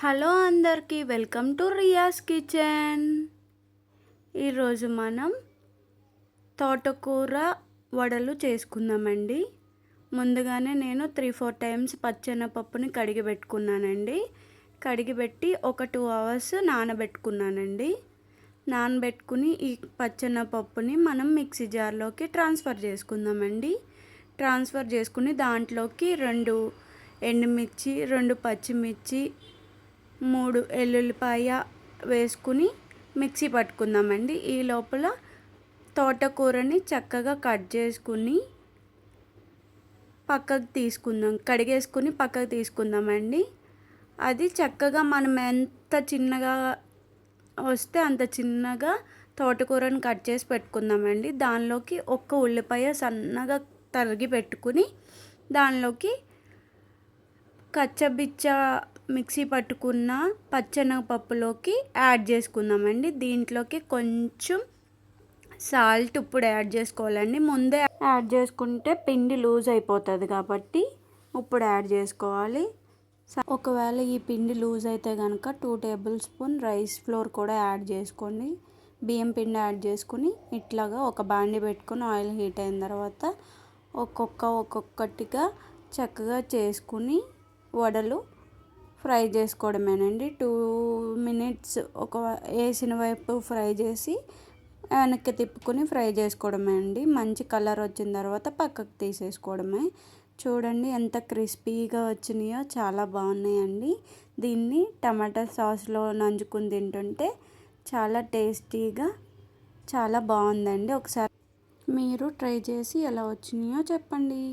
Hello అందరికీ welcome to రియాస్ kitchen. ఈరోజు మనం తోటకూర వడలు చేసుకుందామండి. ముందుగానే నేను 3-4 టైమ్స్ పచ్చెనపప్పుని కడిగి పెట్టుకున్నానండి. కడిగిపెట్టి ఒక 2 అవర్స్ నానబెట్టుకున్నానండి. నానబెట్టుకుని ఈ పచ్చెనపప్పుని మనం మిక్సీ జార్లోకి ట్రాన్స్ఫర్ చేసుకుందామండి. ట్రాన్స్ఫర్ చేసుకుని దాంట్లోకి 2 ఎండుమిర్చి, 2 పచ్చిమిర్చి, 3 ఎల్లుల్లిపాయ వేసుకుని మిక్సీ పట్టుకుందామండి. ఈ లోపల తోటకూరని చక్కగా కట్ చేసుకుని పక్కకు తీసుకుందాం, కడిగేసుకుని పక్కకు తీసుకుందామండి. అది చక్కగా మనం ఎంత చిన్నగా వస్తే అంత చిన్నగా తోటకూరని కట్ చేసి పెట్టుకుందామండి. దానిలోకి ఒక్క ఉల్లిపాయ సన్నగా తరిగి పెట్టుకుని దానిలోకి కచ్చబిచ్చ మిక్సీ పట్టుకున్న పచ్చెనగపప్పులోకి యాడ్ చేసుకుందామండి. దీంట్లోకి కొంచెం సాల్ట్ ఇప్పుడు యాడ్ చేసుకోవాలండి. ముందే యాడ్ చేసుకుంటే పిండి లూజ్ అయిపోతుంది కాబట్టి ఇప్పుడు యాడ్ చేసుకోవాలి. ఒకవేళ ఈ పిండి లూజ్ అయితే కనుక 2 టేబుల్ స్పూన్ రైస్ ఫ్లోర్ కూడా యాడ్ చేసుకోండి. బియ్యం పిండి యాడ్ చేసుకుని ఇట్లాగా ఒక బాండి పెట్టుకుని ఆయిల్ హీట్ అయిన తర్వాత ఒక్కొక్కటిగా చక్కగా చేసుకుని వడలు ఫ్రై చేసుకోవడమేనండి. 2 మినిట్స్ ఒక వేసిన వైపు ఫ్రై చేసి వెనక్కి తిప్పుకొని ఫ్రై చేసుకోవడమే అండి. మంచి కలర్ వచ్చిన తర్వాత పక్కకు తీసేసుకోవడమే. చూడండి ఎంత క్రిస్పీగా వచ్చినాయో, చాలా బాగున్నాయండి. దీన్ని టమాటా సాస్లో నంచుకుని తింటుంటే చాలా టేస్టీగా చాలా బాగుందండి. ఒకసారి మీరు ట్రై చేసి ఎలా వచ్చినాయో చెప్పండి.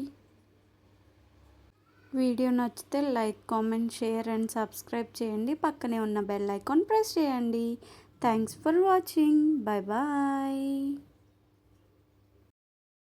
వీడియో నచ్చితే like, comment, share and subscribe చేయండి. పక్కనే ఉన్న బెల్ ఐకాన్ ప్రెస్ చేయండి. Thanks for watching. Bye bye.